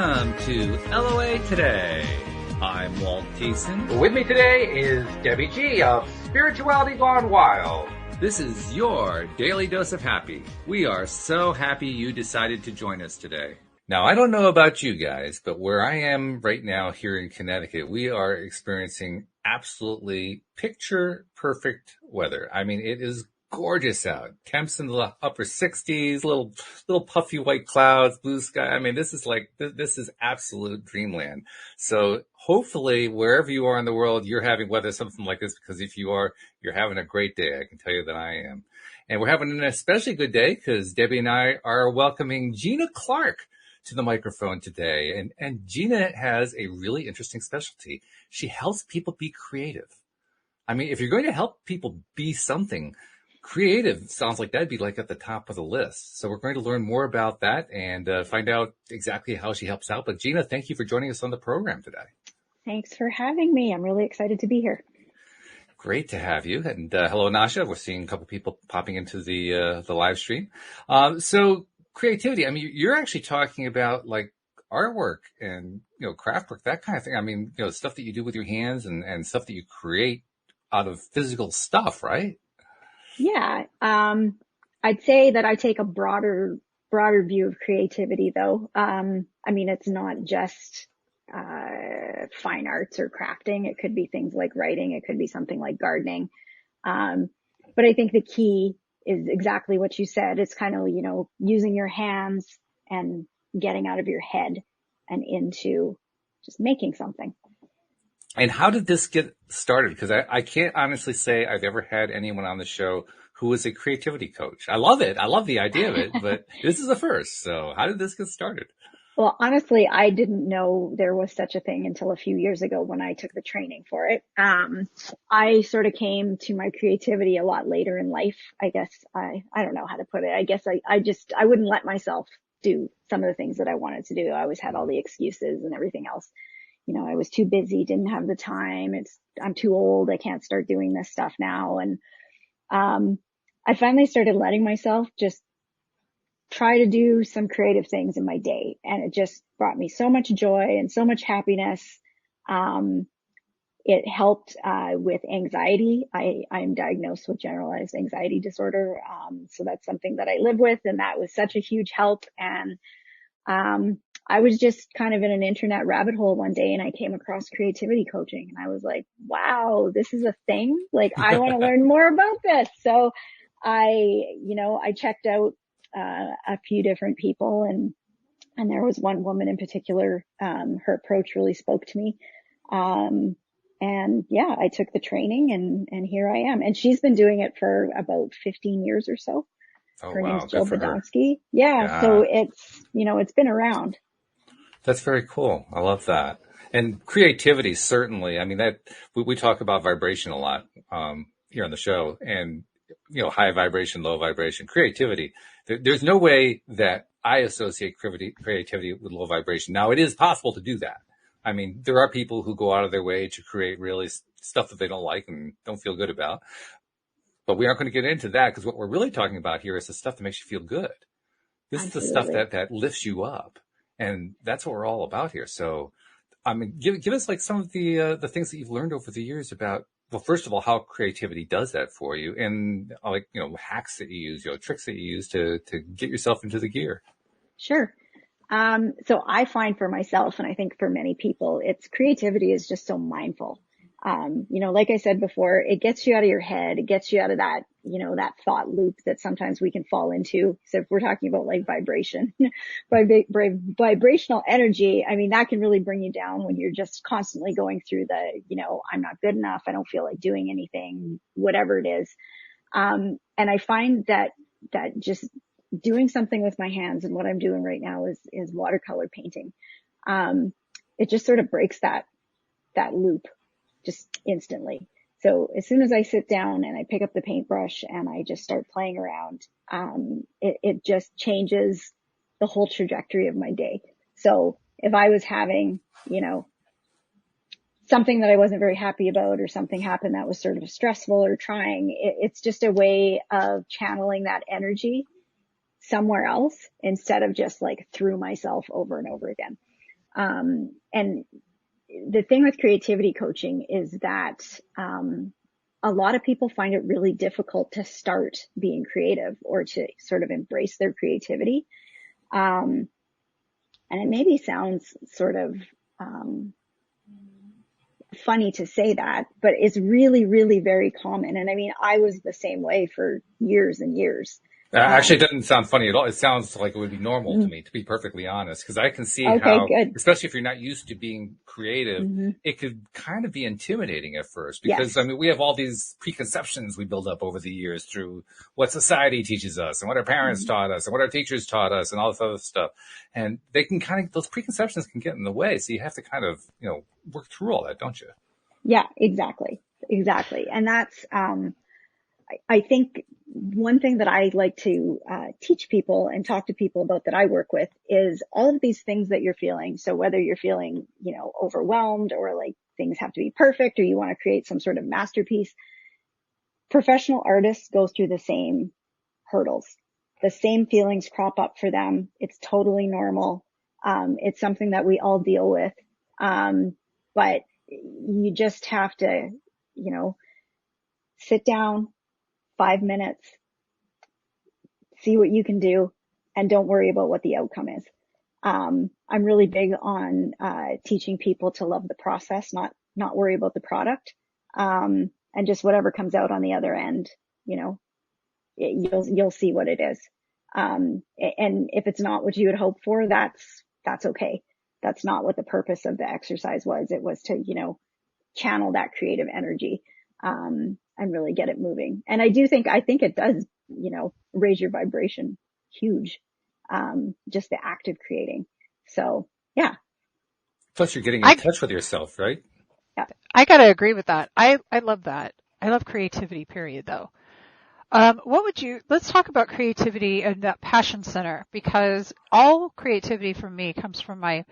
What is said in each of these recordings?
Welcome to LOA Today. I'm Walt Thiessen. With me today is Debbie G of Spirituality Gone Wild. This is your daily dose of happy. We are so happy you decided to join us today. Now, I don't know about you guys, but where I am right now here in Connecticut, we are experiencing absolutely picture perfect weather. I mean, it is gorgeous out. Temps in the upper 60s, little puffy white clouds, blue sky. I mean, this is absolute dreamland. So hopefully wherever you are in the world, you're having weather something like this, because if you are, you're having a great day. I can tell you that I am. And we're having an especially good day because Debbie and I are welcoming Gina Clark to the microphone today. And Gina has a really interesting specialty. She helps people be creative. I mean, if you're going to help people be something, creative sounds like that'd be like at the top of the list. So we're going to learn more about that and find out exactly how she helps out. But Gina, thank you for joining us on the program today. Thanks for having me. I'm really excited to be here. Great to have you. And hello, Nasha. We're seeing a couple people popping into the live stream. So creativity. I mean, you're actually talking about like artwork and, craft work, that kind of thing. I mean, stuff that you do with your hands and stuff that you create out of physical stuff, right? Yeah. I'd say that I take a broader view of creativity though. I mean, it's not just, fine arts or crafting. It could be things like writing. It could be something like gardening. But I think the key is exactly what you said. It's kind of, using your hands and getting out of your head and into just making something. And how did this get started? Because I can't honestly say I've ever had anyone on the show who was a creativity coach. I love it. I love the idea of it, but this is the first. So how did this get started? Well, honestly, I didn't know there was such a thing until a few years ago when I took the training for it. I sort of came to my creativity a lot later in life. I guess I don't know how to put it. I guess I wouldn't let myself do some of the things that I wanted to do. I always had all the excuses and everything else. I was too busy, didn't have the time. I'm too old. I can't start doing this stuff now. And, I finally started letting myself just try to do some creative things in my day. And it just brought me so much joy and so much happiness. It helped, with anxiety. I'm diagnosed with generalized anxiety disorder. So that's something that I live with, and that was such a huge help. And, I was just kind of in an internet rabbit hole one day and I came across creativity coaching and I was like, wow, this is a thing. Like, I want to learn more about this. So I checked out, a few different people and there was one woman in particular, her approach really spoke to me. And yeah, I took the training and here I am. And she's been doing it for about 15 years or so. Oh, Her wow. name's Jill Good for her. Badonsky. Yeah. So it's been around. That's very cool. I love that. And creativity, certainly. I mean, that we talk about vibration a lot here on the show, and high vibration, low vibration, creativity. There's no way that I associate creativity with low vibration. Now, it is possible to do that. I mean, there are people who go out of their way to create really stuff that they don't like and don't feel good about. But we aren't going to get into that because what we're really talking about here is the stuff that makes you feel good. This Absolutely. is the stuff that lifts you up. And that's what we're all about here. So, I mean, give us like some of the things that you've learned over the years about, well, first of all, how creativity does that for you, and like, hacks that you use, tricks that you use to get yourself into the gear. Sure. So I find for myself, and I think for many people, creativity is just so mindful. Like I said before, it gets you out of your head. It gets you out of that, that thought loop that sometimes we can fall into. So if we're talking about like vibration, vibrational energy, I mean, that can really bring you down when you're just constantly going through I'm not good enough. I don't feel like doing anything, whatever it is. And I find that just doing something with my hands, and what I'm doing right now is watercolor painting. It just sort of breaks that loop just instantly. So as soon as I sit down and I pick up the paintbrush and I just start playing around, it just changes the whole trajectory of my day. So if I was having, something that I wasn't very happy about, or something happened that was sort of stressful or trying, it's just a way of channeling that energy somewhere else instead of just like through myself over and over again. And the thing with creativity coaching is that, a lot of people find it really difficult to start being creative or to sort of embrace their creativity. And it maybe sounds sort of, funny to say that, but it's really, really very common. And I mean, I was the same way for years and years. Actually, it doesn't sound funny at all. It sounds like it would be normal to me, to be perfectly honest, because I can see Okay, how, good. especially if you're not used to being creative, Mm-hmm. it could kind of be intimidating at first because, Yes. I mean, we have all these preconceptions we build up over the years through what society teaches us and what our parents Mm-hmm. taught us and what our teachers taught us and all this other stuff. And they can kind of, those preconceptions can get in the way. So you have to kind of, work through all that, don't you? Yeah, exactly. Exactly. And that's, I think one thing that I like to teach people and talk to people about that I work with is all of these things that you're feeling. So whether you're feeling, overwhelmed or like things have to be perfect or you want to create some sort of masterpiece, professional artists go through the same hurdles. The same feelings crop up for them. It's totally normal. It's something that we all deal with. But you just have to, sit down 5 minutes, see what you can do, and don't worry about what the outcome is. I'm really big on teaching people to love the process, not worry about the product, and just whatever comes out on the other end, you'll see what it is. And if it's not what you had hoped for, that's okay. That's not what the purpose of the exercise was. It was to, channel that creative energy, and really get it moving. And I think it does, raise your vibration huge, just the act of creating. So yeah. Plus you're getting in I touch with yourself, right? Yeah. I gotta agree with that. I love that. I love creativity, period, though. Let's talk about creativity and that passion center, because all creativity for me comes from my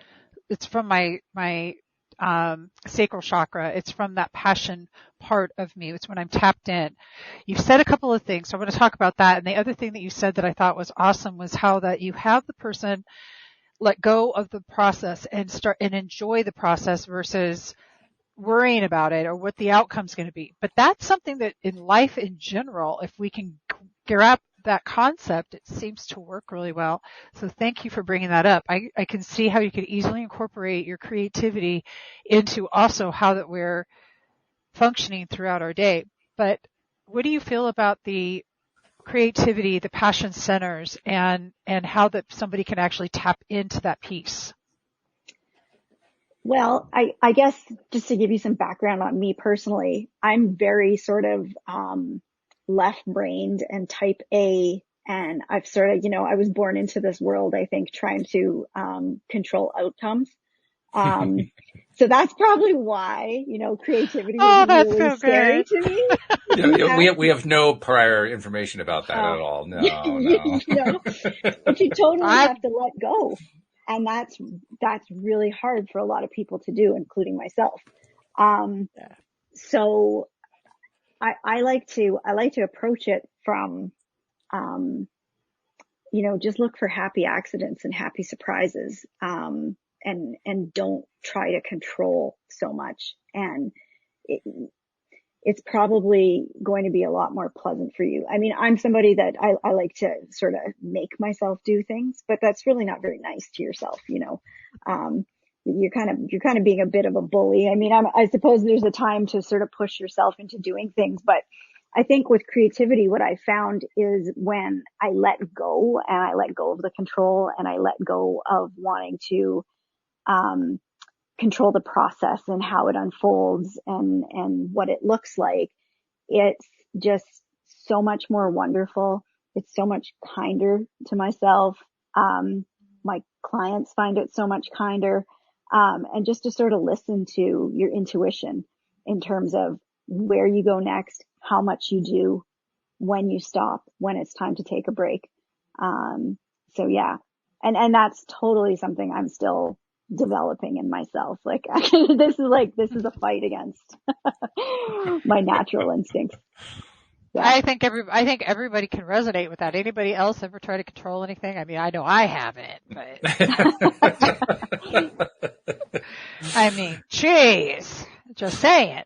sacral chakra. It's from that passion part of me. It's when I'm tapped in. You've said a couple of things, so I want to talk about that. And the other thing that you said that I thought was awesome was how that you have the person let go of the process and start and enjoy the process versus worrying about it or what the outcome's going to be. But that's something that in life in general, if we can grab that concept, it seems to work really well. So thank you for bringing that up. I can see how you could easily incorporate your creativity into also how that we're functioning throughout our day. But what do you feel about the creativity, the passion centers, and how that somebody can actually tap into that piece? Well, I guess just to give you some background on me personally, I'm very sort of, left-brained and type A. And I've sort of, I was born into this world, I think, trying to, control outcomes. So that's probably why, creativity was That's really so scary good. to me. We have no prior information about that at all. No, no. But you totally I have to let go. And that's really hard for a lot of people to do, including myself. So I like to approach it from, just look for happy accidents and happy surprises. And don't try to control so much. And it's probably going to be a lot more pleasant for you. I mean, I'm somebody that I like to sort of make myself do things, but that's really not very nice to yourself, you're kind of being a bit of a bully. I mean, I suppose there's a time to sort of push yourself into doing things, but I think with creativity, what I found is when I let go and I let go of the control and I let go of wanting to, control the process and how it unfolds and what it looks like, it's just so much more wonderful. It's so much kinder to myself. My clients find it so much kinder. And just to sort of listen to your intuition in terms of where you go next, how much you do, when you stop, when it's time to take a break. So yeah. And that's totally something I'm still developing in myself. Like, this is a fight against my natural instincts. Yeah. I think everybody can resonate with that. Anybody else ever try to control anything? I mean, I know I haven't, but I mean, jeez, just saying.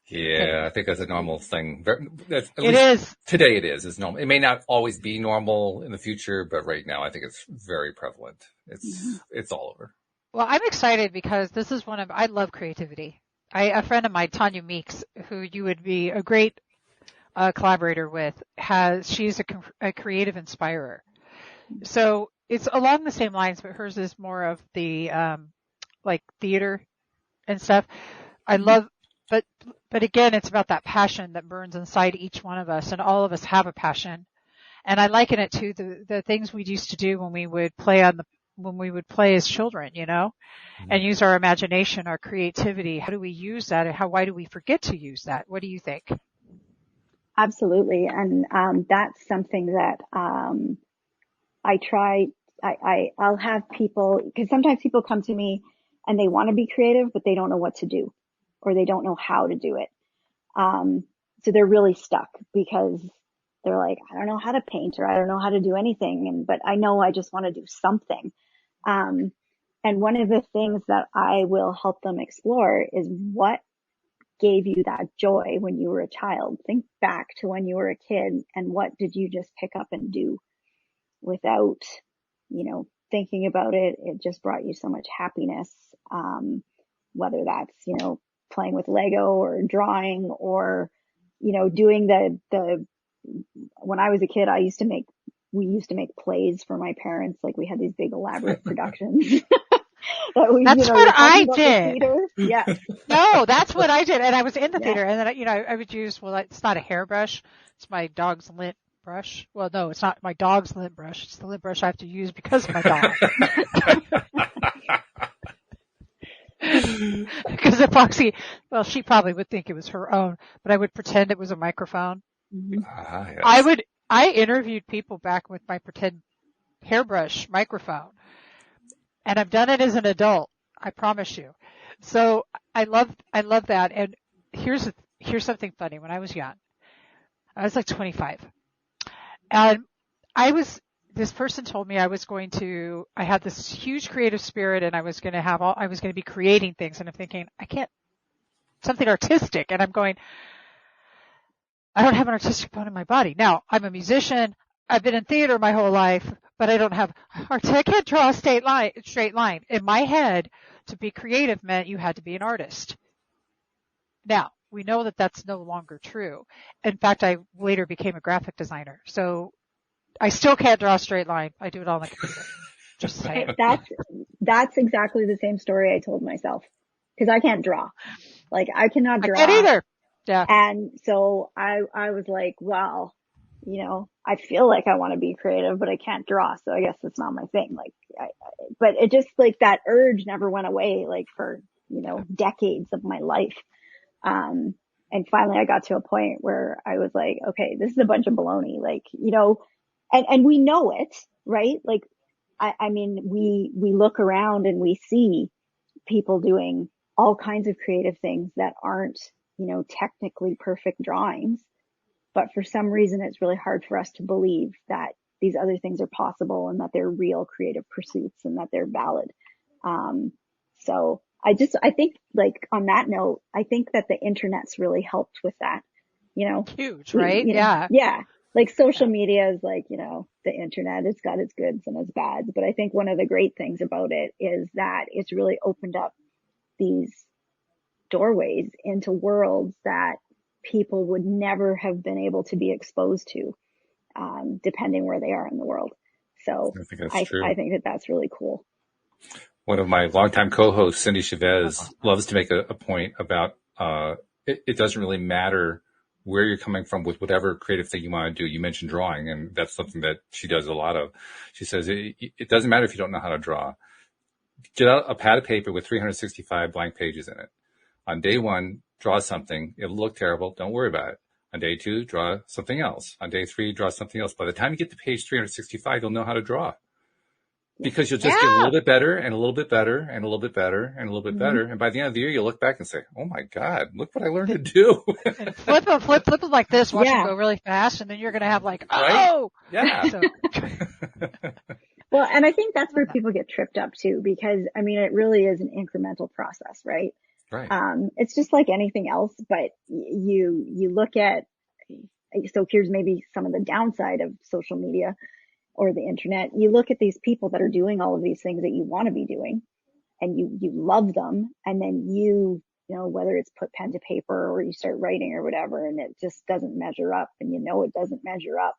Yeah, I think that's a normal thing. At It least is. today it is. It's normal. It may not always be normal in the future, but right now I think it's very prevalent. It's all over. Well, I'm excited because this is I love creativity. A friend of mine, Tanya Meeks, who you would be a great collaborator with, she's a creative inspirer. So it's along the same lines, but hers is more of the, like theater and stuff. I love, but again, it's about that passion that burns inside each one of us, and all of us have a passion. And I liken it to the things we used to do when we would play as children, and use our imagination, our creativity. How do we use that, and why do we forget to use that? What do you think? Absolutely. And, that's something that, I'll have people, because sometimes people come to me and they want to be creative, but they don't know what to do, or they don't know how to do it. So they're really stuck because they're like, I don't know how to paint, or I don't know how to do anything. But I know I just want to do something. And one of the things that I will help them explore is what gave you that joy when you were a child. Think back to when you were a kid, and what did you just pick up and do without, thinking about it. It just brought you so much happiness. Whether that's, playing with Lego or drawing, or, doing when I was a kid, we used to make plays for my parents. Like, we had these big elaborate productions. That's what I did. Yeah. No, that's what I did. And I was in the theater, and then, I would use, it's not a hairbrush. It's my dog's lint brush. Well, no, it's not my dog's lint brush. It's the lint brush I have to use because of my dog. Because Epoxy, she probably would think it was her own, but I would pretend it was a microphone. Yes. I interviewed people back with my pretend hairbrush microphone, and I've done it as an adult. I promise you. So I love that. And here's something funny. When I was young, I was like 25, and this person told me I had this huge creative spirit, and I was going to be creating things. And I'm thinking, something artistic. And I'm going, I don't have an artistic bone in my body. Now, I'm a musician. I've been in theater my whole life, but I can't draw a straight line. In my head, to be creative meant you had to be an artist. Now, we know that that's no longer true. In fact, I later became a graphic designer. So I still can't draw a straight line. I do it all on the computer. Just saying. That's exactly the same story I told myself, because I can't draw. Like, I cannot draw. I can't either. Yeah. And so I was like, well, I feel like I want to be creative, but I can't draw. So I guess it's not my thing. Like, but it just, like, that urge never went away, like, for, decades of my life. And finally I got to a point where I was like, okay, this is a bunch of baloney. Like, and we know it, right? Like, I mean, we look around and we see people doing all kinds of creative things that aren't, technically perfect drawings, but for some reason it's really hard for us to believe that these other things are possible, and that they're real creative pursuits, and that they're valid. So I think, like, on that note, I think that the internet's really helped with that, Huge, right? Yeah. Yeah. Like, social media is like, the internet, it's got its goods and its bads. But I think one of the great things about it is that it's really opened up these doorways into worlds that people would never have been able to be exposed to, depending where they are in the world. So I think that's true. I think that that's really cool. One of my longtime co-hosts, Cindy Chavez, loves to make a point about, it doesn't really matter where you're coming from with whatever creative thing you want to do. You mentioned drawing, and that's something that she does a lot of. She says, it doesn't matter if you don't know how to draw. Get out a pad of paper with 365 blank pages in it. On day one, draw something. It'll look terrible. Don't worry about it. On day two, draw something else. On day three, draw something else. By the time you get to page 365, you'll know how to draw. Because you'll just get a little bit better, and a little bit better, and a little bit better, and a little bit better. And by the end of the year, you'll look back and say, oh my God, look what I learned to do. And flip them like this, watch them go really fast, and then you're going to have like, oh! Right? Yeah. Well, Well, and I think that's where people get tripped up too, because I mean, it really is an incremental process, right? Right. It's just like anything else, but you look at, so here's maybe some of the downside of social media or the internet. You look at these people that are doing all of these things that you want to be doing, and you love them, and then you know, whether it's put pen to paper or you start writing or whatever, and it just doesn't measure up, and you know it doesn't measure up.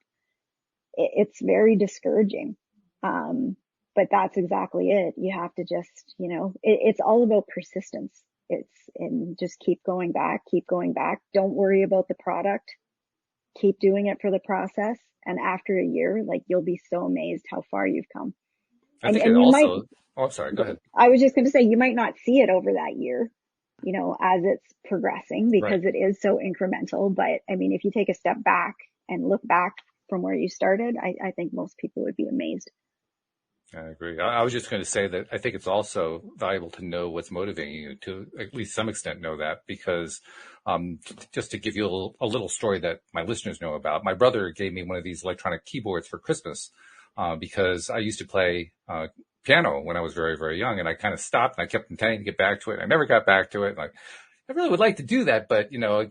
It's very discouraging. But that's exactly it. You have to just, you know, it's all about persistence. And just keep going back, keep going back. Don't worry about the product. Keep doing it for the process. And after a year, like, you'll be so amazed how far you've come. I think And it you might, also, oh, I'm sorry, go ahead. I was just going to say, you might not see it over that year, you know, as it's progressing, because Right. it is so incremental. But I mean, if you take a step back and look back from where you started, I think most people would be amazed. I agree. I was just going to say that I think it's also valuable to know what's motivating you, to at least some extent know that, because just to give you a little story that my listeners know about, my brother gave me one of these electronic keyboards for Christmas because I used to play piano when I was very, very young, and I kind of stopped and I kept intending to get back to it. I never got back to it. Like, I really would like to do that, but you know,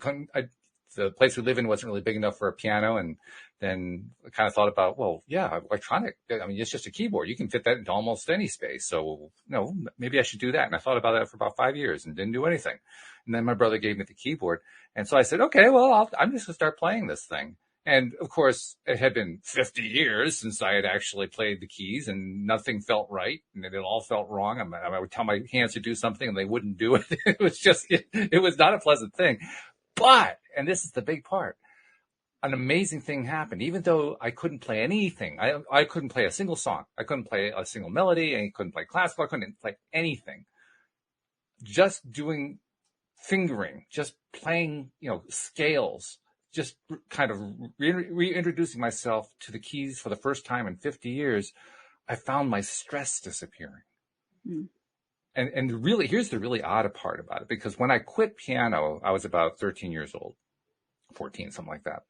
the place we live in wasn't really big enough for a piano. And then I kind of thought about, well, yeah, electronic. I mean, it's just a keyboard. You can fit that into almost any space. So, you know, maybe I should do that. And I thought about that for about 5 years and didn't do anything. And then my brother gave me the keyboard. And so I said, okay, well, I'm just going to start playing this thing. And of course, it had been 50 years since I had actually played the keys, and nothing felt right, and it all felt wrong. I would tell my hands to do something and they wouldn't do it. It was just, it was not a pleasant thing. But, and this is the big part, an amazing thing happened. Even though I couldn't play anything, I couldn't play a single song. I couldn't play a single melody. I couldn't play classical. I couldn't play anything. Just doing fingering, just playing, you know, scales, just kind of reintroducing myself to the keys for the first time in 50 years, I found my stress disappearing. Mm. And really, here's the really odd part about it, because when I quit piano, I was about 13 years old, 14, something like that.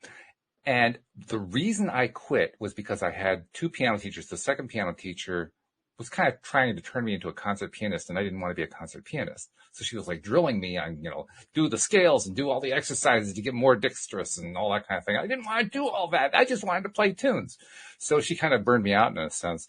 And the reason I quit was because I had two piano teachers. The second piano teacher was kind of trying to turn me into a concert pianist, and I didn't want to be a concert pianist. So she was like drilling me on, you know, do the scales and do all the exercises to get more dexterous and all that kind of thing. I didn't want to do all that. I just wanted to play tunes. So she kind of burned me out in a sense.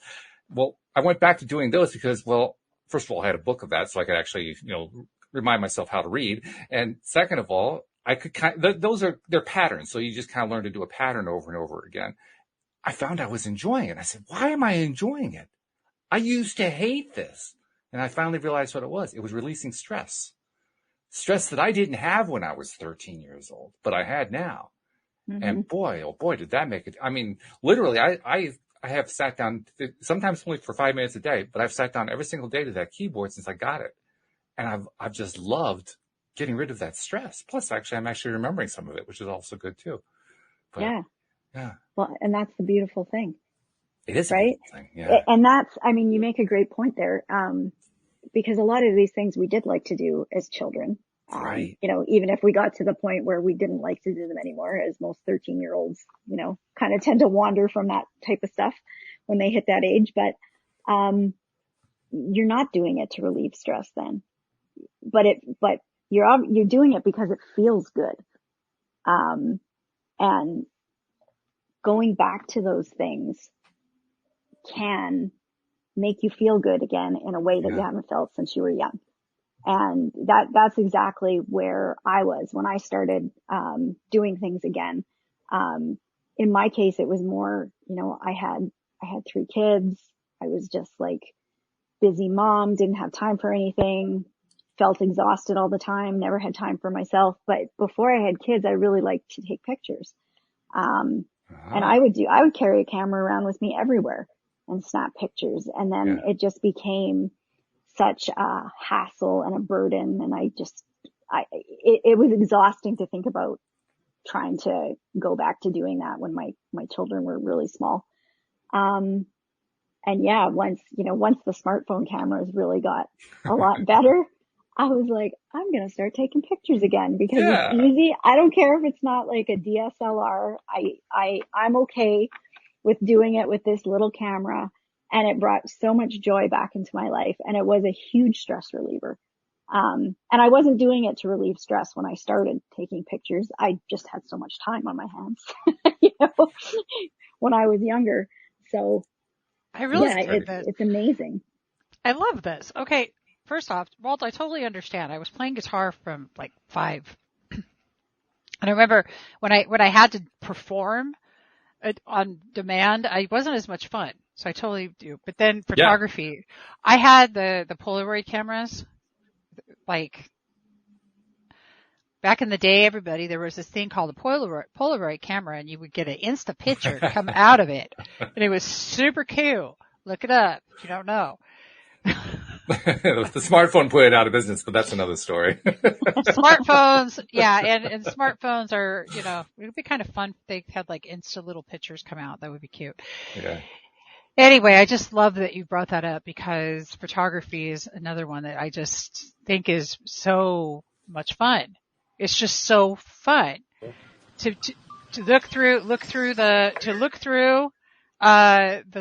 Well, I went back to doing those because, well, first of all, I had a book of that, so I could actually, you know, remind myself how to read. And second of all, I could they're patterns. So you just kind of learn to do a pattern over and over again. I found I was enjoying it. I said, why am I enjoying it? I used to hate this. And I finally realized what it was. It was releasing stress that I didn't have when I was 13 years old, but I had now. Mm-hmm. And boy, oh boy, did that make it. I mean, literally, I have sat down, sometimes only for 5 minutes a day, but I've sat down every single day to that keyboard since I got it. And I've just loved getting rid of that stress. Plus, actually, I'm actually remembering some of it, which is also good too. But, yeah. Well, and that's the beautiful thing. It is, right? A thing. Yeah. And that's, I mean, you make a great point there. Because a lot of these things we did like to do as children. Right. You know, even if we got to the point where we didn't like to do them anymore, as most 13-year-olds, you know, kind of tend to wander from that type of stuff when they hit that age. But, you're not doing it to relieve stress then, but you're doing it because it feels good. And going back to those things can make you feel good again in a way that you haven't felt since you were young. And that's exactly where I was when I started, doing things again. In my case, it was more, you know, I had 3 kids. I was just like busy mom, didn't have time for anything, felt exhausted all the time, never had time for myself. But before I had kids, I really liked to take pictures. And I would carry a camera around with me everywhere and snap pictures. And then it just became such a hassle and a burden. And it was exhausting to think about trying to go back to doing that when my children were really small. And yeah, once the smartphone cameras really got a lot better, I was like, I'm going to start taking pictures again because it's easy. I don't care if it's not like a DSLR. I'm okay with doing it with this little camera. and it brought so much joy back into my life. And it was a huge stress reliever. And I wasn't doing it to relieve stress when I started taking pictures. I just had so much time on my hands, you know, when I was younger. So I really yeah, dig this. it's amazing. I love this. Okay. First off, Walt, I totally understand. I was playing guitar from like 5. And I remember when I had to perform on demand, I wasn't as much fun. So I totally do. But then photography, I had the Polaroid cameras. Like back in the day, everybody, there was this thing called a Polaroid camera, and you would get an Insta picture come out of it. And it was super cool. Look it up if you don't know. The smartphone put it out of business, but that's another story. Smartphones, yeah, and smartphones are, you know, it would be kind of fun if they had like Insta little pictures come out. That would be cute. Yeah. Anyway, I just love that you brought that up because photography is another one that I just think is so much fun. It's just so fun to look through the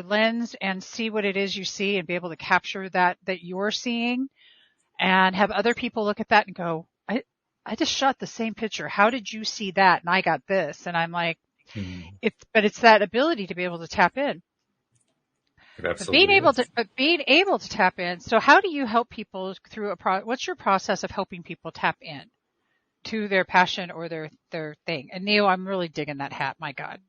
lens and see what it is you see and be able to capture that you're seeing and have other people look at that and go, I just shot the same picture. How did you see that? And I got this. And I'm like, it's that ability to be able to tap in. But being able to tap in. So how do you help people through what's your process of helping people tap in to their passion or their thing? And Neo, I'm really digging that hat. My God.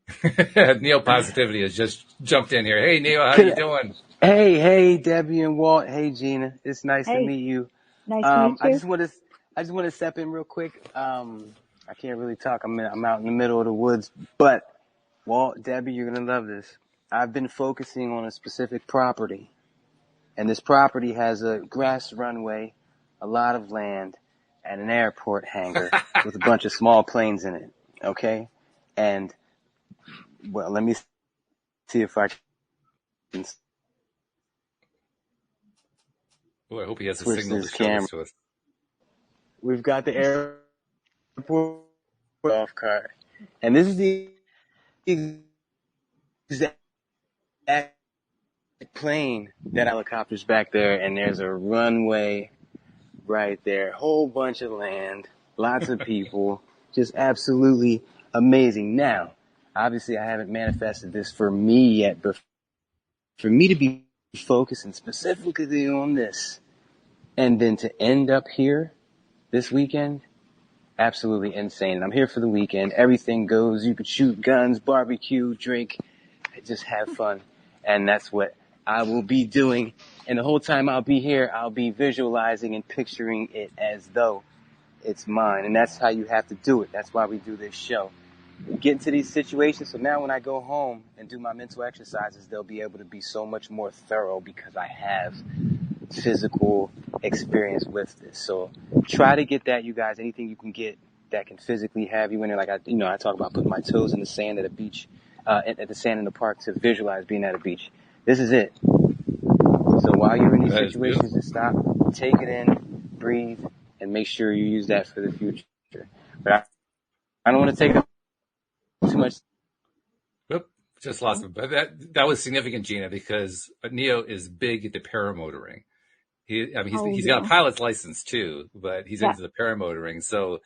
Neo Positivity has just jumped in here. Hey, Neo, how you doing? Hey, Debbie and Walt. Hey, Gina. It's nice to meet you. Nice to meet you. I just want to step in real quick. I can't really talk. I'm out in the middle of the woods, but Walt, Debbie, you're going to love this. I've been focusing on a specific property, and this property has a grass runway, a lot of land, and an airport hangar with a bunch of small planes in it. Okay? And, well, let me see if I can. Boy, I hope he has a signal to show this to us. We've got the airport off card. And this is the exact plane that helicopters back there, and there's a runway right there. Whole bunch of land, lots of people, just absolutely amazing. Now, obviously I haven't manifested this for me yet, but for me to be focusing specifically on this and then to end up here this weekend, absolutely insane. And I'm here for the weekend. Everything goes. You could shoot guns, barbecue, drink, just have fun. And that's what I will be doing. And the whole time I'll be here, I'll be visualizing and picturing it as though it's mine. And that's how you have to do it. That's why we do this show. Get into these situations. So now when I go home and do my mental exercises, they'll be able to be so much more thorough because I have physical experience with this. So try to get that, you guys. Anything you can get that can physically have you in there. Like I talk about putting my toes in the sand at a beach, at the sand in the park to visualize being at a beach. This is it. So while you're in these situations, just stop, take it in, breathe, and make sure you use that for the future. But I don't want to take up too much. Oop, just lost him. But that was significant, Gina, because Neo is big into paramotoring. He's got a pilot's license too, but he's into the paramotoring. So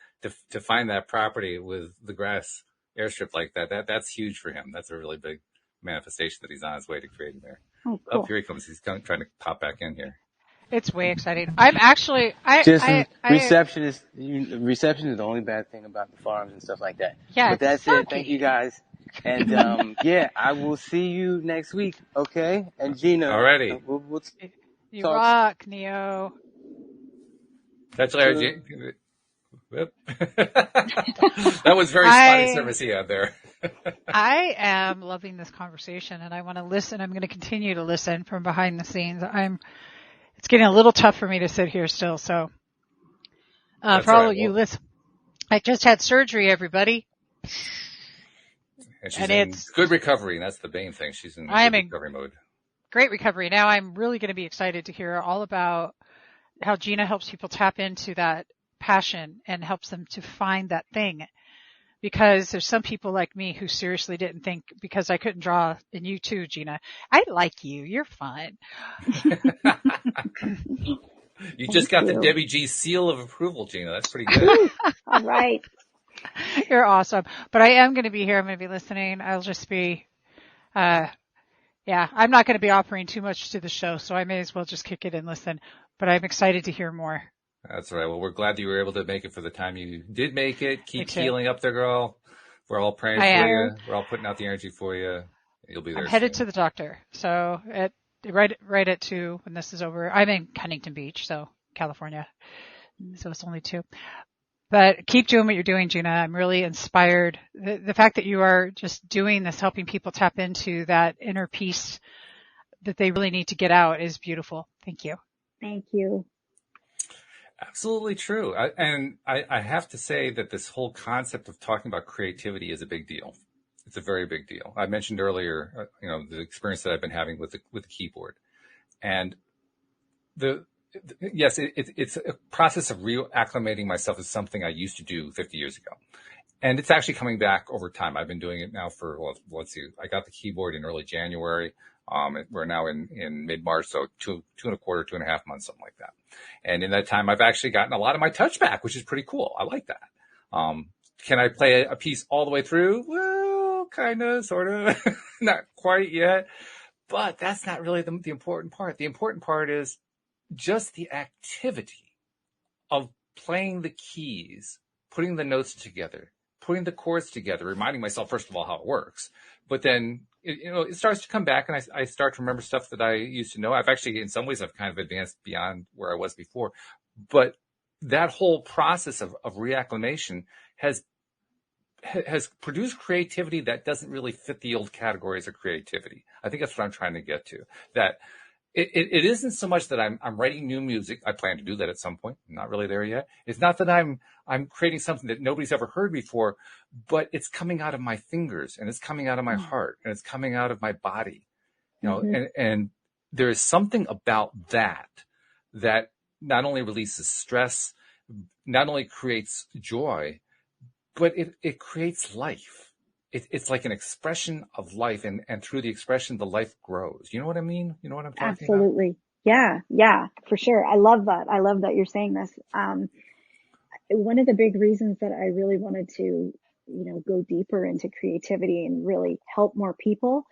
to find that property with the grass airstrip like that's huge for him. That's a really big manifestation that he's on his way to creating there. Oh, cool. Oh, here he comes. He's trying to pop back in here. It's way exciting. I'm actually, reception is the only bad thing about the farms and stuff like that. Yeah. But that's it. Thank you guys. And, I will see you next week. Okay. And Gina. Alrighty. You rock, Neo. That's Larry. That was very spotty service he had there. I am loving this conversation, and I want to listen. I'm going to continue to listen from behind the scenes. It's getting a little tough for me to sit here still. So, for all of you listen, I just had surgery, everybody. And she's in good recovery, and that's the main thing. She's in good recovery mode. Great recovery. Now I'm really going to be excited to hear all about how Gina helps people tap into that passion and helps them to find that thing because there's some people like me who seriously didn't think, because I couldn't draw, and you too, Gina. I like you. You're fun. You just got the Debbie G seal of approval, Gina. That's pretty good. All right. You're awesome. But I am going to be here. I'm going to be listening. I'll just be, I'm not going to be offering too much to the show, so I may as well just kick it and listen. But I'm excited to hear more. That's right. Well, we're glad that you were able to make it for the time you did make it. Keep healing up there, girl. We're all praying for you. We're all putting out the energy for you. You'll be there. I'm headed to the doctor. So right at 2 when this is over. I'm in Huntington Beach, so California. So it's only 2. But keep doing what you're doing, Gina. I'm really inspired. The fact that you are just doing this, helping people tap into that inner peace that they really need to get out, is beautiful. Thank you. Thank you. Absolutely true. I have to say that this whole concept of talking about creativity is a big deal. It's a very big deal. I mentioned earlier, the experience that I've been having with the keyboard, and yes, it's a process of reacclimating myself as something I used to do 50 years ago. And it's actually coming back over time. I've been doing it now for, let's see, I got the keyboard in early January. We're now in mid-March, so 2.25 months, something like that. And in that time, I've actually gotten a lot of my touch back, which is pretty cool. I like that. Can I play a piece all the way through? Well, kind of, sort of, not quite yet. But that's not really the important part. The important part is just the activity of playing the keys, putting the notes together, putting the chords together, reminding myself, first of all, how it works. But then, it starts to come back, and I start to remember stuff that I used to know. I've actually, in some ways, I've kind of advanced beyond where I was before. But that whole process of reacclimation has produced creativity that doesn't really fit the old categories of creativity. I think that's what I'm trying to get to. That it isn't so much that I'm writing new music. I plan to do that at some point. I'm not really there yet. It's not that I'm creating something that nobody's ever heard before, but it's coming out of my fingers, and it's coming out of my heart, and it's coming out of my body. And there is something about that not only releases stress, not only creates joy, but it creates life. It's like an expression of life, and through the expression, the life grows. You know what I mean? You know what I'm talking Absolutely. About? Yeah, for sure. I love that. I love that you're saying this. One of the big reasons that I really wanted to, go deeper into creativity and really help more people,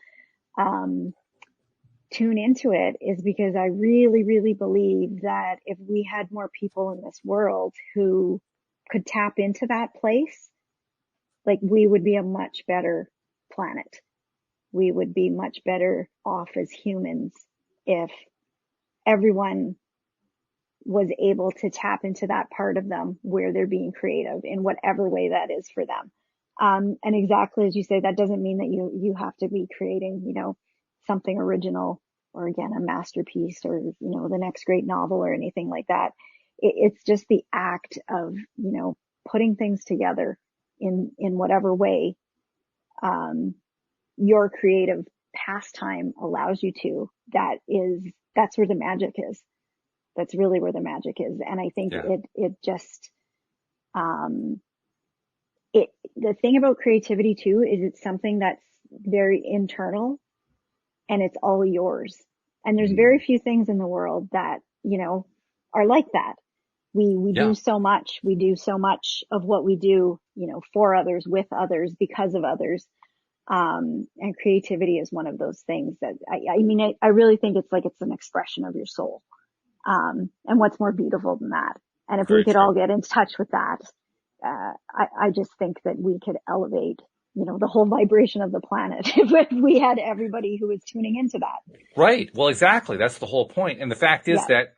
tune into it, is because I really, really believe that if we had more people in this world who could tap into that place, like, we would be a much better planet. We would be much better off as humans if everyone was able to tap into that part of them where they're being creative in whatever way that is for them. And exactly as you say, that doesn't mean that you have to be creating, something original, or again, a masterpiece, or, the next great novel or anything like that. It's just the act of, putting things together in whatever way, your creative pastime allows you to. That's where the magic is. That's really where the magic is. And I think it just, the thing about creativity too, is it's something that's very internal, and it's all yours. And there's very few things in the world that, are like that. We do so much. We do so much of what we do, for others, with others, because of others. And creativity is one of those things that I really think it's an expression of your soul. And what's more beautiful than that? And if we could all get in touch with that, I just think that we could elevate, the whole vibration of the planet if we had everybody who was tuning into that. Right. Well, exactly. That's the whole point. And the fact is that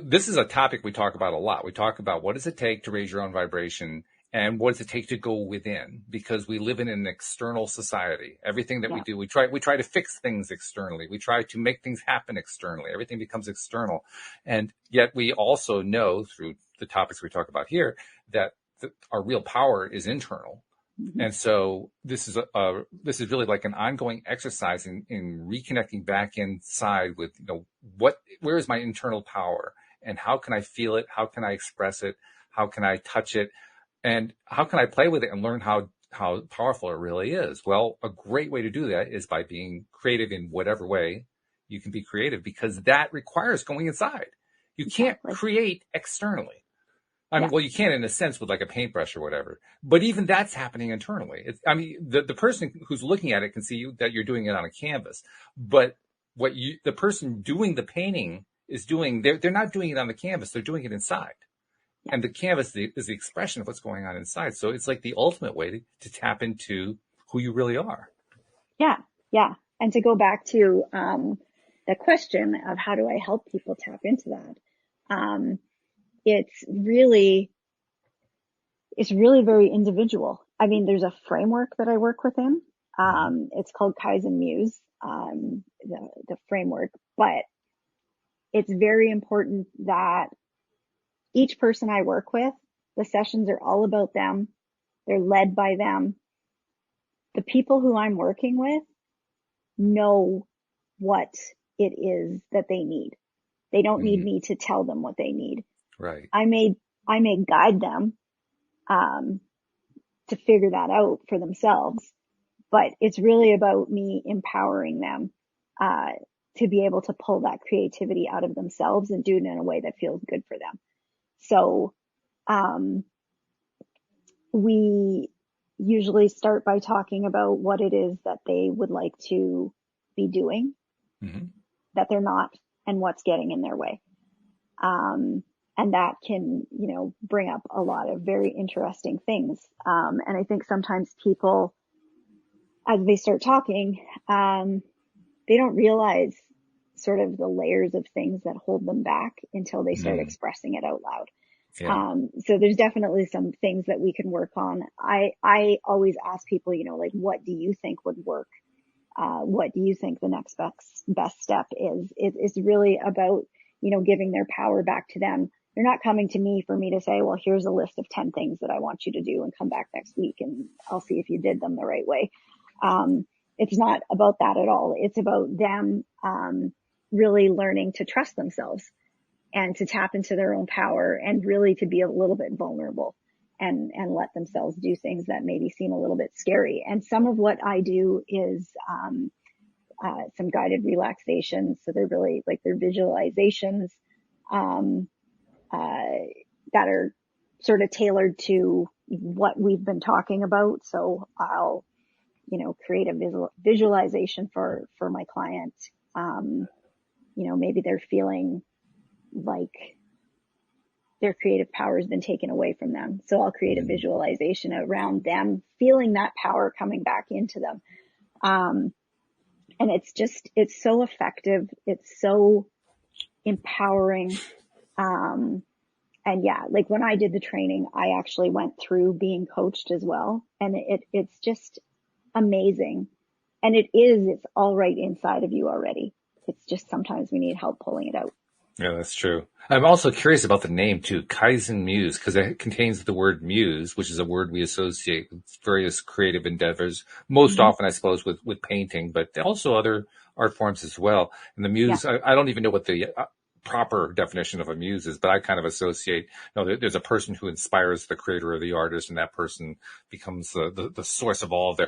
this is a topic we talk about a lot. We talk about what does it take to raise your own vibration, and what does it take to go within, because we live in an external society. Everything that we do, we try to fix things externally. We try to make things happen externally. Everything becomes external. And yet we also know through the topics we talk about here that our real power is internal. Mm-hmm. And so this is really like an ongoing exercise in reconnecting back inside with, where is my internal power, and how can I feel it? How can I express it? How can I touch it? And how can I play with it and learn how how powerful it really is. Well, a great way to do that is by being creative in whatever way you can be creative, because that requires going inside. You can't Exactly. create externally. I mean, Yeah. well, you can in a sense with like a paintbrush or whatever, but even that's happening internally. The person who's looking at it can see that you're doing it on a canvas, but the person doing the painting is doing, they're not doing it on the canvas, they're doing it inside. Yeah. And the canvas is the expression of what's going on inside. So it's like the ultimate way to tap into who you really are. Yeah. Yeah. And to go back to, the question of how do I help people tap into that? It's really very individual. I mean, there's a framework that I work within. It's called Kaizen Muse, the framework, but it's very important that each person I work with, the sessions are all about them. They're led by them. The people who I'm working with know what it is that they need. They don't need me to tell them what they need. Right. I may guide them, to figure that out for themselves, but it's really about me empowering them, to be able to pull that creativity out of themselves and do it in a way that feels good for them. So, we usually start by talking about what it is that they would like to be doing, that they're not, and what's getting in their way. And that can, bring up a lot of very interesting things. And I think sometimes people, as they start talking, they don't realize sort of the layers of things that hold them back until they start expressing it out loud. Yeah. So there's definitely some things that we can work on. I always ask people, like, what do you think would work? What do you think the next best step is? It's really about, giving their power back to them. They're not coming to me for me to say, well, here's a list of 10 things that I want you to do and come back next week and I'll see if you did them the right way. It's not about that at all. It's about them, really learning to trust themselves and to tap into their own power and really to be a little bit vulnerable and let themselves do things that maybe seem a little bit scary. And some of what I do is, some guided relaxations. So they're really like they're visualizations, that are sort of tailored to what we've been talking about. So I'll, create a visualization for my client. Maybe they're feeling like their creative power has been taken away from them. So I'll create a visualization around them feeling that power coming back into them. And it's so effective. It's so empowering. And yeah, like when I did the training, I actually went through being coached as well. And it's just amazing. And it's all right inside of you already. It's just sometimes we need help pulling it out. Yeah, that's true. I'm also curious about the name too, Kaizen Muse, because it contains the word muse, which is a word we associate with various creative endeavors, most often, I suppose, with painting, but also other art forms as well. And the muse, Yeah. I don't even know what the proper definition of a muse is, but I kind of associate, there's a person who inspires the creator or the artist, and that person becomes the source of all of their,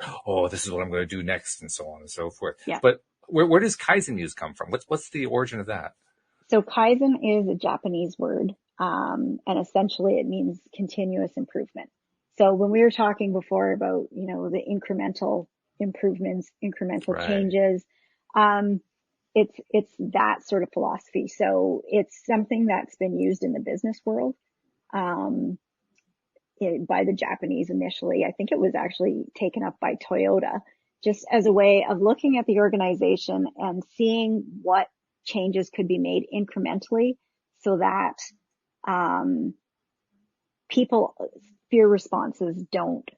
this is what I'm going to do next, and so on and so forth. Yeah. But where does Kaizen Muse come from? What's the origin of that? So Kaizen is a Japanese word, and essentially it means continuous improvement. So when we were talking before about, the incremental improvements, incremental changes, it's that sort of philosophy. So it's something that's been used in the business world, by the Japanese initially. I think it was actually taken up by Toyota just as a way of looking at the organization and seeing what changes could be made incrementally so that, people fear responses don't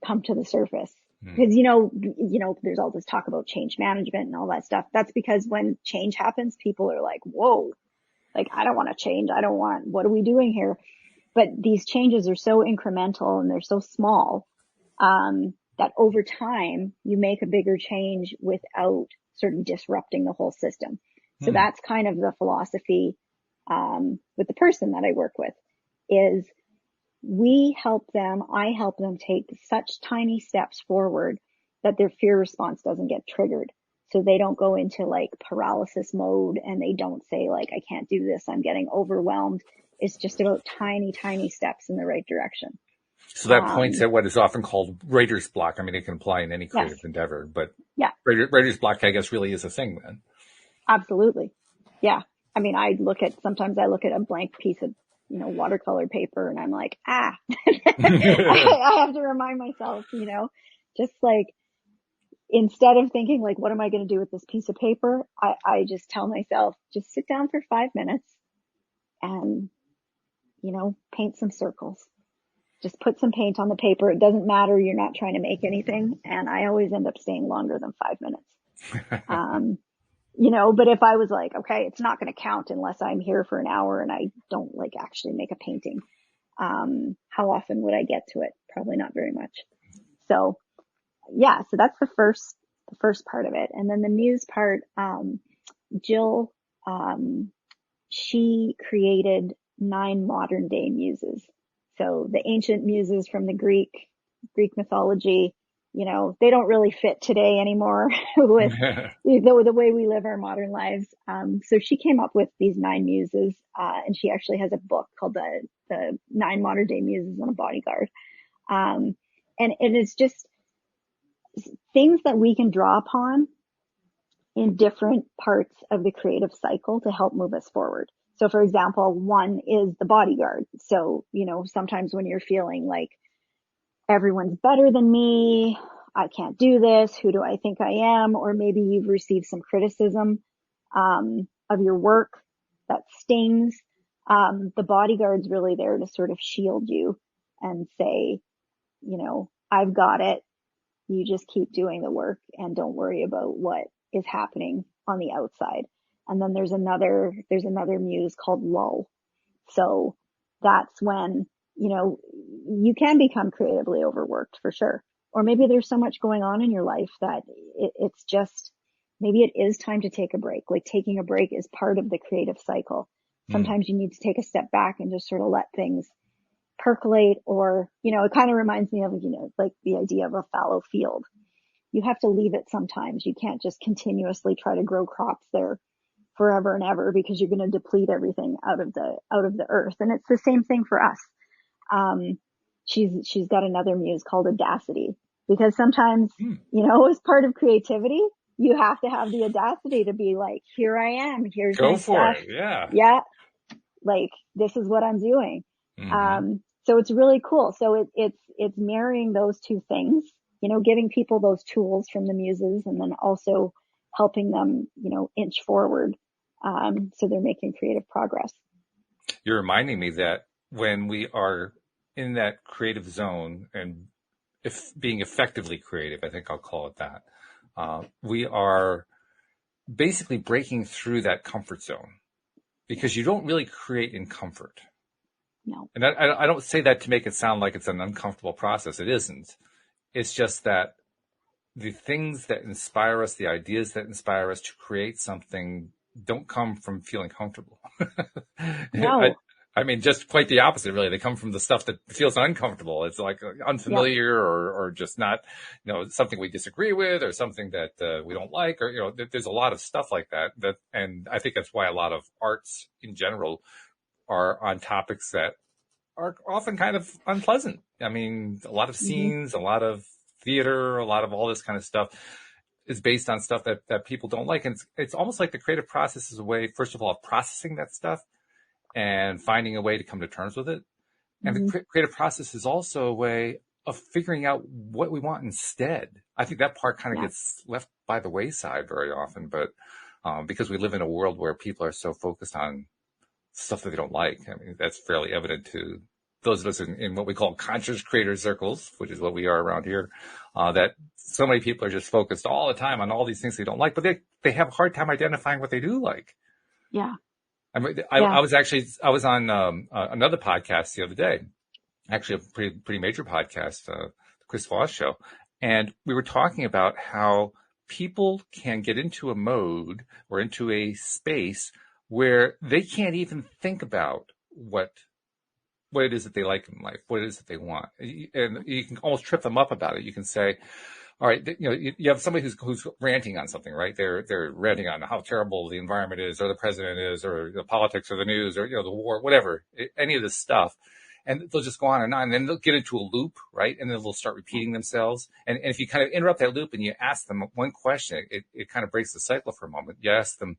come to the surface. Because, there's all this talk about change management and all that stuff. That's because when change happens, people are like, whoa, like, I don't want to change. What are we doing here? But these changes are so incremental and they're so small, that over time you make a bigger change without sort of disrupting the whole system. So that's kind of the philosophy, with the person that I work with is I help them take such tiny steps forward that their fear response doesn't get triggered. So they don't go into like paralysis mode and they don't say like, I can't do this, I'm getting overwhelmed. It's just about tiny, tiny steps in the right direction. So that points at what is often called writer's block. I mean, it can apply in any creative Yes. endeavor, but Yeah, writer's block, I guess, really is a thing then. absolutely. Yeah. I mean, sometimes I look at a blank piece of, watercolor paper and I'm like, I have to remind myself, just like, instead of thinking like, what am I going to do with this piece of paper? I just tell myself, just sit down for 5 minutes and, paint some circles. Just put some paint on the paper. It doesn't matter. You're not trying to make anything. And I always end up staying longer than 5 minutes. But if I was like, okay, it's not going to count unless I'm here for an hour and I don't like actually make a painting. How often would I get to it? Probably not very much. So yeah, so that's the first part of it. And then the muse part, Jill, she created 9 modern day muses. So the ancient muses from the Greek mythology, they don't really fit today anymore with the way we live our modern lives. So she came up with these 9 muses, and she actually has a book called the 9 modern day muses on a bodyguard. And it's just things that we can draw upon in different parts of the creative cycle to help move us forward. So for example, one is the bodyguard. So, sometimes when you're feeling like everyone's better than me, I can't do this, who do I think I am? Or maybe you've received some criticism, of your work that stings. The bodyguard's really there to sort of shield you and say, I've got it. You just keep doing the work and don't worry about what is happening on the outside. And then there's another muse called lull. So that's when, you can become creatively overworked for sure. Or maybe there's so much going on in your life that it's just, maybe it is time to take a break. Like taking a break is part of the creative cycle. Sometimes you need to take a step back and just sort of let things percolate, or, it kind of reminds me of, like the idea of a fallow field. You have to leave it sometimes. You can't just continuously try to grow crops there forever and ever, because you're going to deplete everything out of the earth. And it's the same thing for us. She's got another muse called audacity, because sometimes, as part of creativity, you have to have the audacity to be like, here I am, here's Go my for stuff. it. Yeah. Yeah. Like this is what I'm doing. Mm-hmm. So it's really cool. So it's marrying those two things, giving people those tools from the muses and then also helping them, inch forward. So they're making creative progress. You're reminding me that when we are in that creative zone and if being effectively creative, I think I'll call it that, we are basically breaking through that comfort zone, because you don't really create in comfort. No. And I don't say that to make it sound like it's an uncomfortable process. It isn't. It's just that the things that inspire us, the ideas that inspire us to create something, don't come from feeling comfortable. No. I mean, just quite the opposite, really. They come from the stuff that feels uncomfortable. It's like unfamiliar, or just not, something we disagree with, or something that we don't like, or, there's a lot of stuff like that. And I think that's why a lot of arts in general are on topics that are often kind of unpleasant. I mean, a lot of scenes, a lot of theater, a lot of all this kind of stuff is based on stuff that people don't like. And it's almost like the creative process is a way, first of all, of processing that stuff and finding a way to come to terms with it. And the creative process is also a way of figuring out what we want instead. I think that part kind of gets left by the wayside very often, but because we live in a world where people are so focused on stuff that they don't like. I mean, that's fairly evident to those of us in what we call conscious creator circles, which is what we are around here, that so many people are just focused all the time on all these things they don't like, but they have a hard time identifying what they do like. Yeah. I mean, I was on another podcast the other day, actually a pretty major podcast, the Chris Voss Show, and we were talking about how people can get into a mode or into a space where they can't even think about what what it is that they like in life, what it is that they want. And you can almost trip them up about it. You can say, all right, you have somebody who's ranting on something, right? They're ranting on how terrible the environment is, or the president is, or the politics, or the news, or, the war, whatever, any of this stuff. And they'll just go on, and then they'll get into a loop, right? And then they'll start repeating themselves. And if you kind of interrupt that loop and you ask them one question, it kind of breaks the cycle for a moment. You ask them,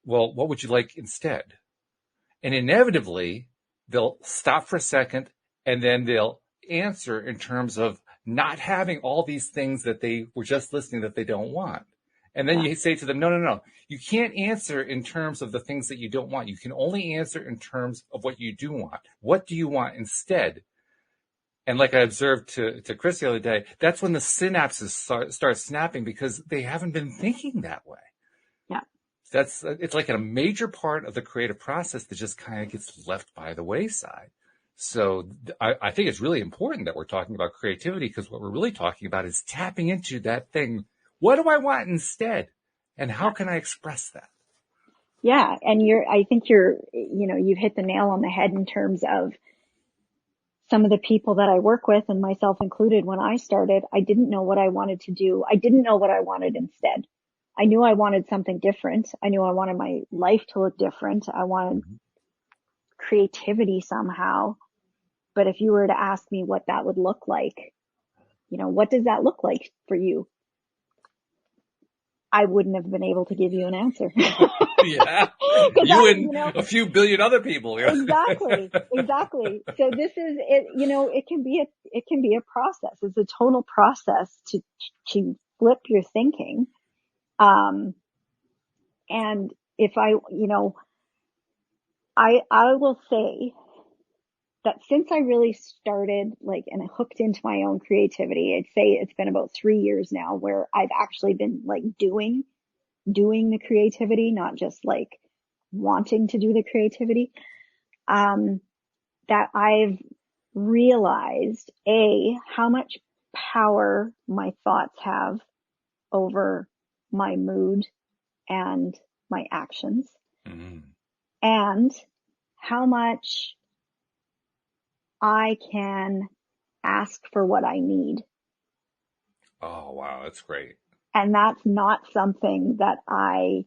well, what would you like instead? And inevitably, they'll stop for a second, and then they'll answer in terms of not having all these things that they were just listening that they don't want. And then you say to them, no. You can't answer in terms of the things that you don't want. You can only answer in terms of what you do want. What do you want instead? And like I observed to Chris the other day, that's when the synapses start snapping, because they haven't been thinking that way. Yeah. It's like a major part of the creative process that just kind of gets left by the wayside. So I think it's really important that we're talking about creativity, because what we're really talking about is tapping into that thing. What do I want instead? And how can I express that? Yeah. And I think you've hit the nail on the head in terms of some of the people that I work with, and myself included. When I started, I didn't know what I wanted to do. I didn't know what I wanted instead. I knew I wanted something different. I knew I wanted my life to look different. I wanted creativity somehow. But if you were to ask me what that would look like, what does that look like for you? I wouldn't have been able to give you an answer. Yeah. You and a few billion other people. Yeah. Exactly. So this is it, it can be a process. It's a total process to flip your thinking. And if I will say that since I really started and I hooked into my own creativity, I'd say it's been about 3 years now where I've actually been doing the creativity, not just wanting to do the creativity, that I've realized how much power my thoughts have over my mood and my actions, and how much I can ask for what I need. Oh, wow. That's great. And that's not something that I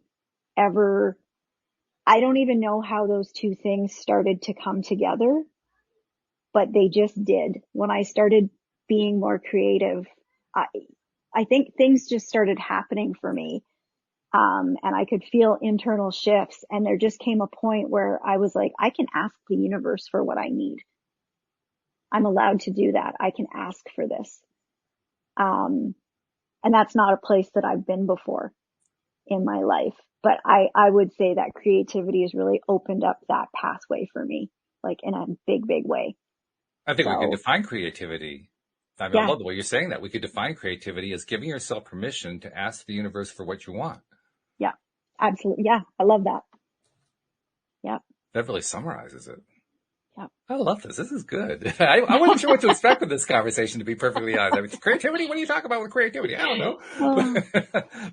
don't even know how those two things started to come together, but they just did. When I started being more creative, I think things just started happening for me. And I could feel internal shifts, and there just came a point where I was like, I can ask the universe for what I need. I'm allowed to do that. I can ask for this. And that's not a place that I've been before in my life. But I would say that creativity has really opened up that pathway for me, in a big, big way. I think we can define creativity. I love the way you're saying that. We could define creativity as giving yourself permission to ask the universe for what you want. Yeah, absolutely. Yeah, I love that. Yeah. That really summarizes it. Yeah. I love this. This is good. I wasn't sure what to expect with this conversation, to be perfectly honest. Creativity? What do you talk about with creativity? I don't know.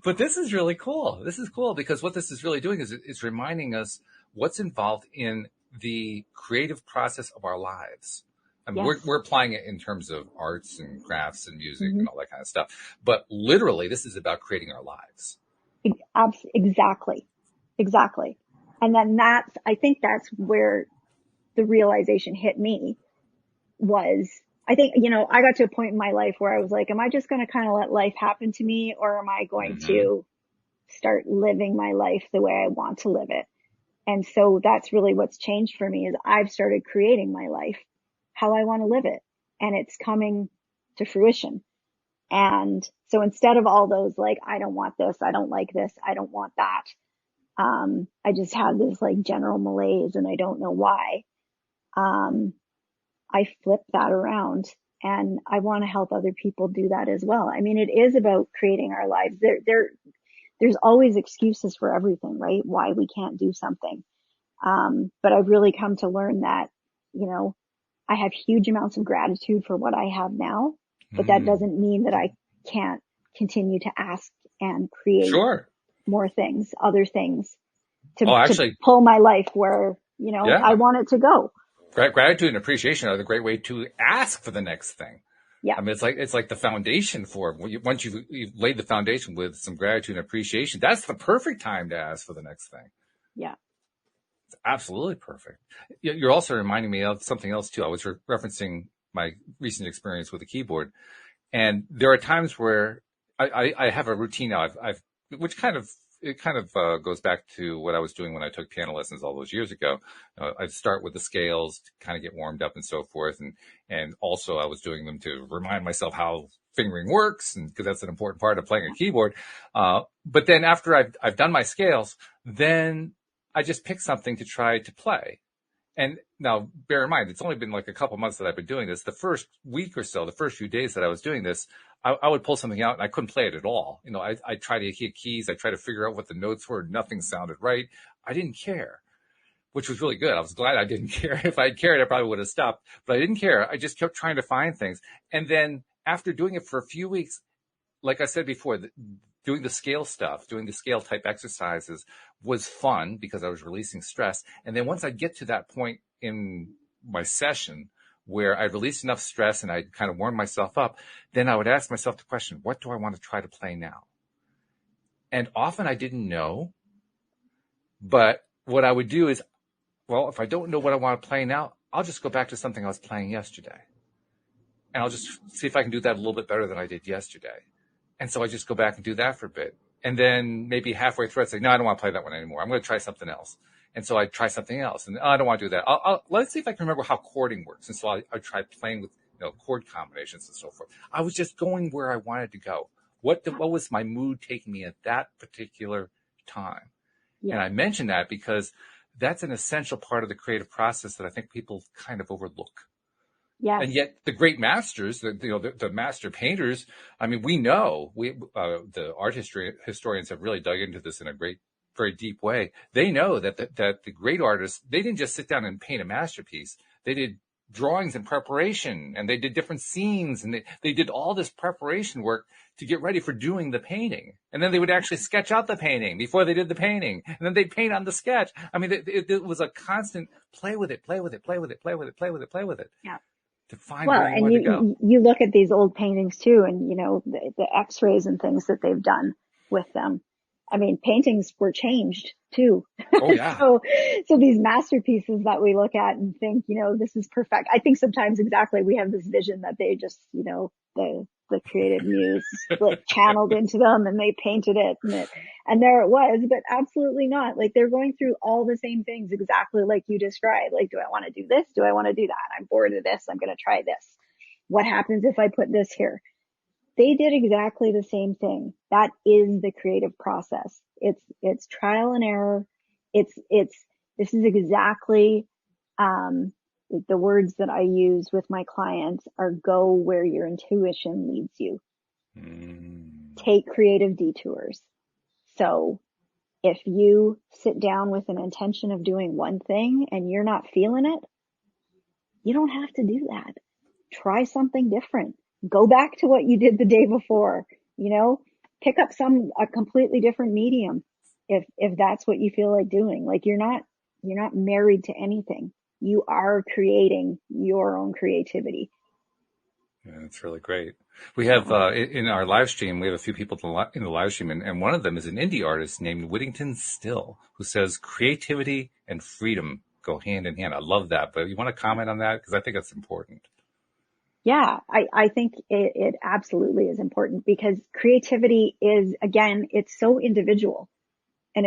But this is really cool. This is cool because what this is really doing is it's reminding us what's involved in the creative process of our lives. I mean, we're applying it in terms of arts and crafts and music and all that kind of stuff. But literally, this is about creating our lives. Exactly. And then I think that's where the realization hit me was, I think, I got to a point in my life where I was like, am I just going to kind of let life happen to me, or am I going to start living my life the way I want to live it? And so that's really what's changed for me, is I've started creating my life how I want to live it, and it's coming to fruition. And so instead of all those, I don't want this, I don't like this, I don't want that, I just had this general malaise and I don't know why. I flipped that around, and I want to help other people do that as well. I mean, it is about creating our lives. There's always excuses for everything, right? Why we can't do something. But I've really come to learn that, I have huge amounts of gratitude for what I have now, but that doesn't mean that I can't continue to ask and create more things, other things to pull my life where, I want it to go. gratitude and appreciation are the great way to ask for the next thing. Yeah. I mean, it's like the foundation for it. Once you've laid the foundation with some gratitude and appreciation, that's the perfect time to ask for the next thing. Yeah. It's absolutely perfect. You're also reminding me of something else too. I was referencing my recent experience with the keyboard, and there are times where I have a routine now. Which kind of goes back to what I was doing when I took piano lessons all those years ago. I'd start with the scales to kind of get warmed up and so forth, and also I was doing them to remind myself how fingering works, and because that's an important part of playing a keyboard. But then after I've done my scales, then I just pick something to try to play. And now, bear in mind, it's only been like a couple months that I've been doing this. The first week or so, the first few days that I was doing this, I would pull something out and I couldn't play it at all. I try to hit keys. I try to figure out what the notes were. Nothing sounded right. I didn't care, which was really good. I was glad I didn't care. If I had cared, I probably would have stopped, but I didn't care. I just kept trying to find things. And then after doing it for a few weeks, like I said before, doing the scale stuff, doing the scale type exercises was fun because I was releasing stress. And then once I get to that point in my session where I'd released enough stress and I'd kind of warmed myself up, then I would ask myself the question, what do I want to try to play now? And often I didn't know, but what I would do is, well, if I don't know what I want to play now, I'll just go back to something I was playing yesterday. And I'll just see if I can do that a little bit better than I did yesterday. And so I just go back and do that for a bit. And then maybe halfway through, I'd say, no, I don't want to play that one anymore. I'm going to try something else. And so I try something else. And I don't want to do that. Let's see if I can remember how chording works. And so I tried playing with chord combinations and so forth. I was just going where I wanted to go. What was my mood taking me at that particular time? Yeah. And I mention that because that's an essential part of the creative process that I think people kind of overlook. Yes. And yet the great masters, the master painters, I mean, we know, the art historians have really dug into this in a very deep way. They know that the great artists, they didn't just sit down and paint a masterpiece. They did drawings in preparation, and they did different scenes, and they did all this preparation work to get ready for doing the painting. And then they would actually sketch out the painting before they did the painting. And then they'd paint on the sketch. I mean, it was a constant play with it. Yeah. To find where you want to go. You look at these old paintings too, and the X-rays and things that they've done with them. I mean, paintings were changed too. Oh yeah. so these masterpieces that we look at and think, this is perfect. I think sometimes exactly we have this vision that they just, the creative muse channeled into them and they painted it and there it was, but absolutely not. Like they're going through all the same things exactly like you described. Like, do I want to do this? Do I want to do that? I'm bored of this. I'm going to try this. What happens if I put this here? They did exactly the same thing. That is the creative process. It's trial and error. This is exactly, the words that I use with my clients are go where your intuition leads you. Take creative detours. So if you sit down with an intention of doing one thing and you're not feeling it, you don't have to do that. Try something different. Go back to what you did the day before, pick up a completely different medium if that's what you feel like doing. Like you're not married to anything. You are creating your own creativity. Yeah, that's really great. We have, in our live stream, we have a few people in the live stream, and one of them is an indie artist named Whittington Still, who says creativity and freedom go hand in hand. I love that. But you want to comment on that? Because I think that's important. Yeah, I think it absolutely is important because creativity is, again, it's so individual and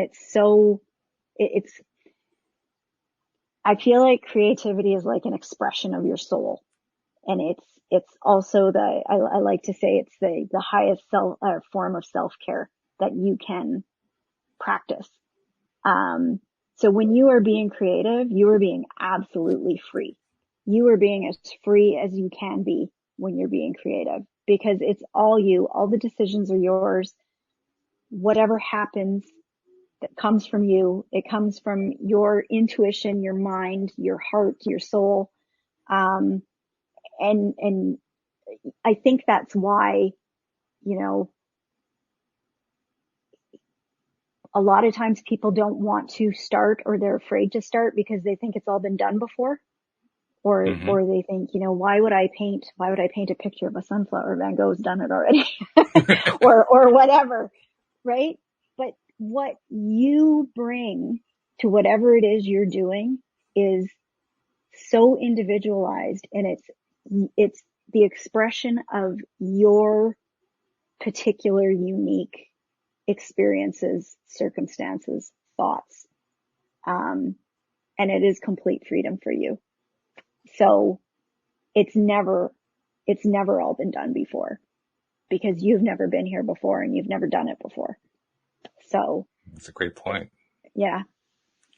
I feel like creativity is like an expression of your soul. And it's also I like to say it's the highest form of self-care that you can practice. So when you are being creative, you are being absolutely free. You are being as free as you can be when you're being creative because it's all you. All the decisions are yours. Whatever happens that comes from you, it comes from your intuition, your mind, your heart, your soul. And I think that's why, a lot of times people don't want to start or they're afraid to start because they think it's all been done before. Mm-hmm. or they think, why would I paint a picture of a sunflower? Van Gogh's done it already. or whatever, right? But what you bring to whatever it is you're doing is so individualized, and it's the expression of your particular unique experiences, circumstances, thoughts. And it is complete freedom for you. So it's never all been done before, because you've never been here before and you've never done it before. So That's a great point. yeah.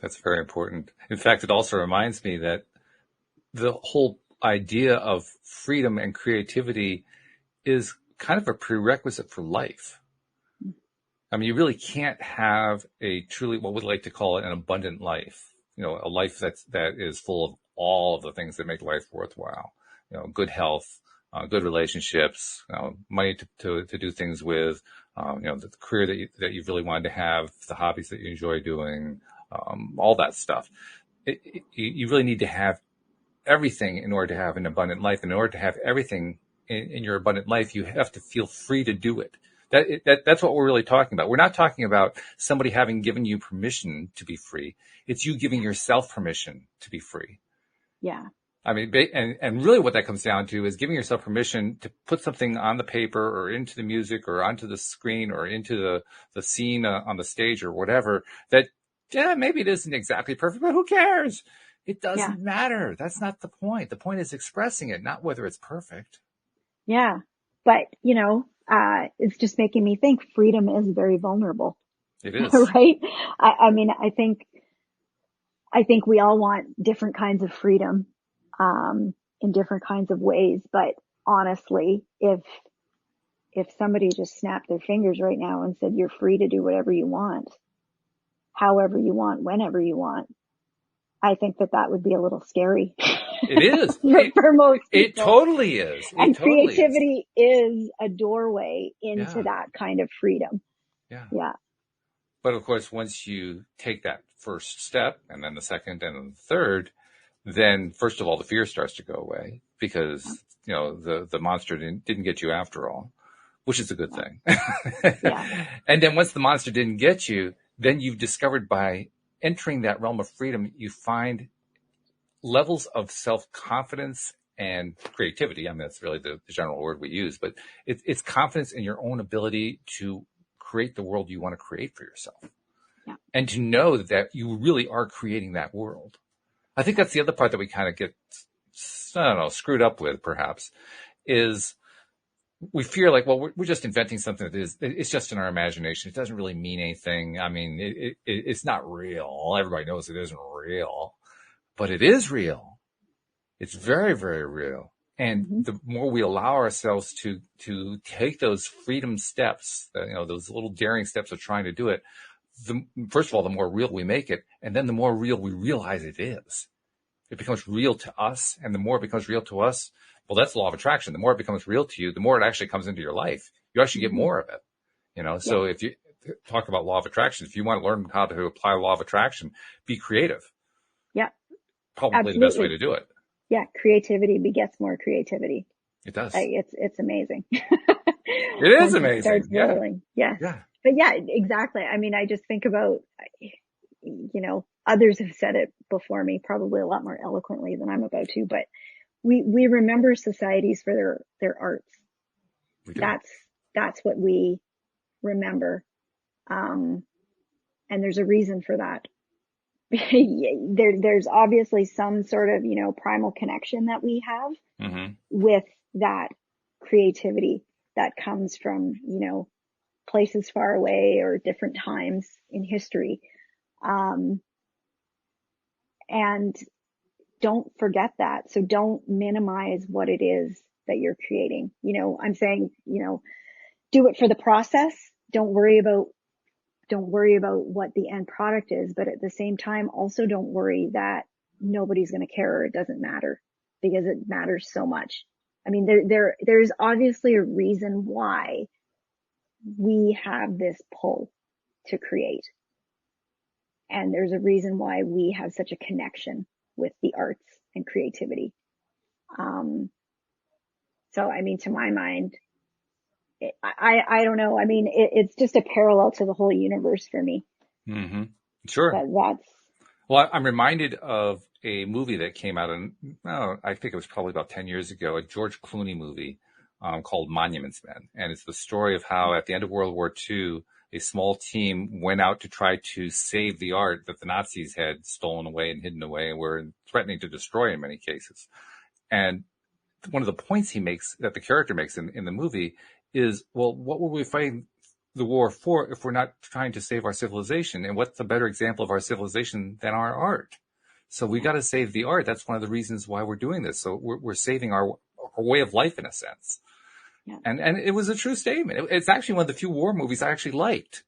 That's very important. In fact, it also reminds me that the whole idea of freedom and creativity is kind of a prerequisite for life. I mean, you really can't have a truly, what we'd like to call it, an abundant life. A life that is full of all of the things that make life worthwhile. Good health, good relationships, money to do things with, the career that you really wanted to have, the hobbies that you enjoy doing, all that stuff. You really need to have everything in order to have an abundant life. In order to have everything in your abundant life, you have to feel free to do it. That's what we're really talking about. We're not talking about somebody having given you permission to be free. It's you giving yourself permission to be free. Yeah. I mean, and really what that comes down to is giving yourself permission to put something on the paper or into the music or onto the screen or into the scene on the stage or whatever that, yeah, maybe it isn't exactly perfect, but who cares? It doesn't matter. That's not the point. The point is expressing it, not whether it's perfect. Yeah. But, it's just making me think freedom is very vulnerable. It is. Right? I mean, I think we all want different kinds of freedom, in different kinds of ways. But honestly, if somebody just snapped their fingers right now and said, you're free to do whatever you want, however you want, whenever you want, I think that would be a little scary. It is. for most people. It totally is. And creativity is a doorway into that kind of freedom. Yeah. Yeah. But of course, once you take that first step and then the second and then the third, then first of all, the fear starts to go away because, the monster didn't get you after all, which is a good thing. Yeah. And then once the monster didn't get you, then you've discovered by entering that realm of freedom, you find levels of self-confidence and creativity. I mean, that's really the general word we use, but it's confidence in your own ability to create the world you want to create for yourself. Yeah. And to know that you really are creating that world. I think that's the other part that we kind of get, screwed up with perhaps, is we fear like, well, we're just inventing something it's just in our imagination. It doesn't really mean anything. I mean, it's not real. Everybody knows it isn't real, but it is real. It's very, very real. And the more we allow ourselves to take those freedom steps, those little daring steps of trying to do it, first of all, the more real we make it, and then the more real we realize it is. It becomes real to us, and the more it becomes real to us, well, that's the law of attraction. The more it becomes real to you, the more it actually comes into your life. You actually get more of it. So if you talk about law of attraction, if you want to learn how to apply law of attraction, be creative. Yeah. Probably Absolutely. the best way to do it. Yeah. Creativity begets more creativity. It does. It's amazing. It is amazing. Starts rolling. Yes. Yeah. But yeah, exactly. I mean, I just think about, others have said it before me, probably a lot more eloquently than I'm about to, but we remember societies for their arts. We do. That's what we remember. And there's a reason for that. There's obviously some sort of, primal connection that we have with that creativity that comes from, places far away or different times in history. And don't forget that. So don't minimize what it is that you're creating. I'm saying, do it for the process. Don't worry about what the end product is, but at the same time, also don't worry that nobody's going to care or it doesn't matter, because it matters so much. I mean, there's obviously a reason why we have this pull to create. And there's a reason why we have such a connection with the arts and creativity. So, I mean, to my mind, I don't know. I mean, it's just a parallel to the whole universe for me. Mm-hmm. Sure. But that's, Well, I'm reminded of a movie that came out I think it was probably about 10 years ago, a George Clooney movie called Monuments Men. And it's the story of how at the end of World War II, a small team went out to try to save the art that the Nazis had stolen away and hidden away and were threatening to destroy in many cases. And one of the points he makes, that the character makes in the movie, is, well, what were we fighting the war for if we're not trying to save our civilization? And what's a better example of our civilization than our art? So we got to save the art. That's one of the reasons why we're doing this. So we're saving our way of life in a sense. Yeah. And it was a true statement. It's actually one of the few war movies I actually liked.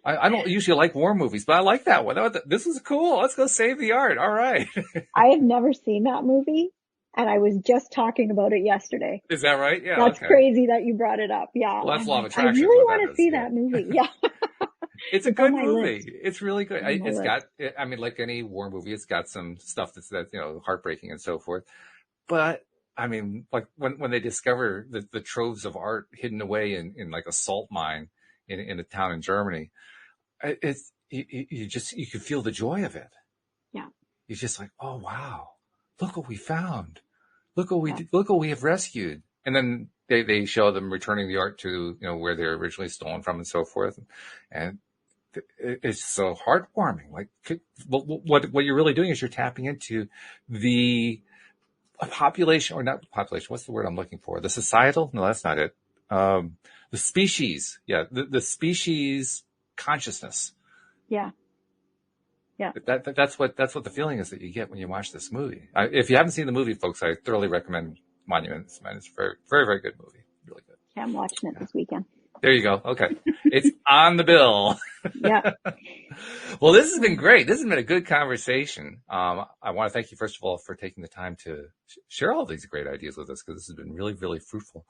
I don't usually like war movies, but I like that one. This is cool. Let's go save the art. All right. I have never seen that movie, and I was just talking about it yesterday. Is that right? Yeah. That's okay. crazy that you brought it up. Yeah. Well, that's law of I attraction. really want to see that movie. Yeah. It's a good movie. It's really good. It's list. got, I mean, like any war movie, it's got some stuff that's heartbreaking and so forth. But I mean, like when they discover the troves of art hidden away in like a salt mine in a town in Germany, you can feel the joy of it. Yeah. You're just like, oh wow, look what we found. Look what we have rescued. And then they show them returning the art to, where they're originally stolen from and so forth. And it's so heartwarming. Like what you're really doing is you're tapping into the population, or not population. What's the word I'm looking for? The societal? No, that's not it. The species. Yeah. The species consciousness. Yeah. Yeah. That's what the feeling is that you get when you watch this movie. If you haven't seen the movie, folks, I thoroughly recommend Monuments Men. It's a very, very, very good movie. Really good. Yeah, I'm watching it this weekend. There you go. Okay. It's on the bill. Yeah. Well, this has been great. This has been a good conversation. I want to thank you, first of all, for taking the time to share all these great ideas with us, because this has been really, really fruitful.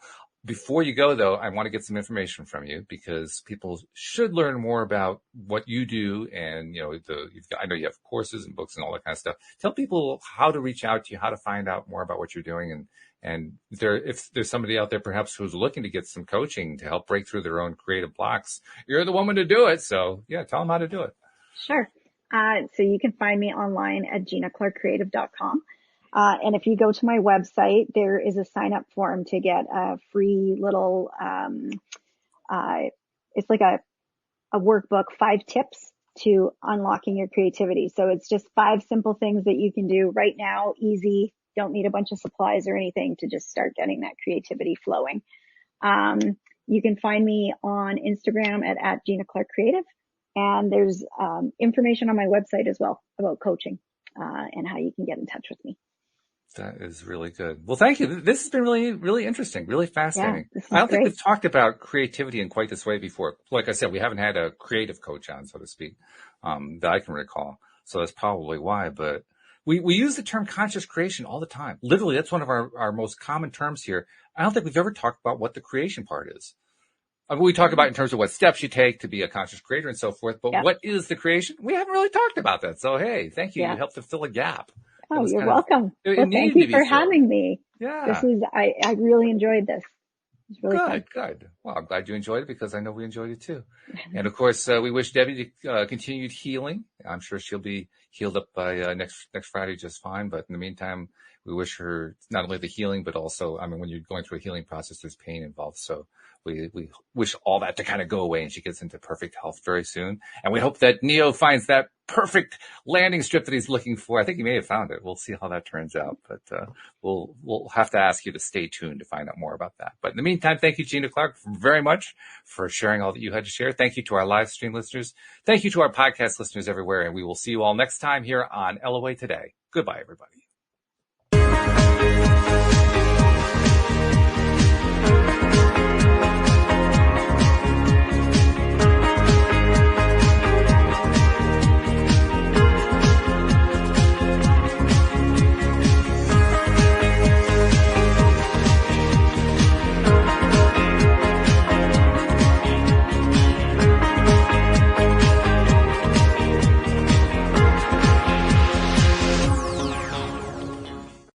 Before you go, though, I want to get some information from you, because people should learn more about what you do. And, I know you have courses and books and all that kind of stuff. Tell people how to reach out to you, how to find out more about what you're doing. And if there's somebody out there perhaps who's looking to get some coaching to help break through their own creative blocks, you're the woman to do it. So yeah, tell them how to do it. Sure. So you can find me online at ginaclarkcreative.com. And if you go to my website, there is a sign up form to get a free little, it's like a workbook, 5 tips to unlocking your creativity. So it's just 5 simple things that you can do right now, easy. Don't need a bunch of supplies or anything to just start getting that creativity flowing. You can find me on Instagram at Gina Clark Creative. And there's information on my website as well about coaching and how you can get in touch with me. That is really good. Well, thank you. This has been really, really interesting, really fascinating. Yeah, I don't think we've talked about creativity in quite this way before. Like I said, we haven't had a creative coach on, so to speak, that I can recall. So that's probably why. But we use the term conscious creation all the time. Literally, that's one of our most common terms here. I don't think we've ever talked about what the creation part is. We talk about in terms of what steps you take to be a conscious creator and so forth, but what is the creation? We haven't really talked about that. So, hey, thank you. You helped to fill a gap. Oh, you're welcome. Thank you for having me. Yeah. I really enjoyed this. It's really fun. Good. Well, I'm glad you enjoyed it, because I know we enjoyed it too. And of course, we wish Debbie continued healing. I'm sure she'll be healed up by next Friday just fine. But in the meantime, we wish her not only the healing, but also, when you're going through a healing process, there's pain involved. So we wish all that to kind of go away and she gets into perfect health very soon. And we hope that Neo finds that perfect landing strip that he's looking for. I think he may have found it. We'll see how that turns out. But we'll have to ask you to stay tuned to find out more about that. But in the meantime, thank you, Gina Clark, very much for sharing all that you had to share. Thank you to our live stream listeners. Thank you to our podcast listeners everywhere. And we will see you all next time here on LOA Today. Goodbye, everybody.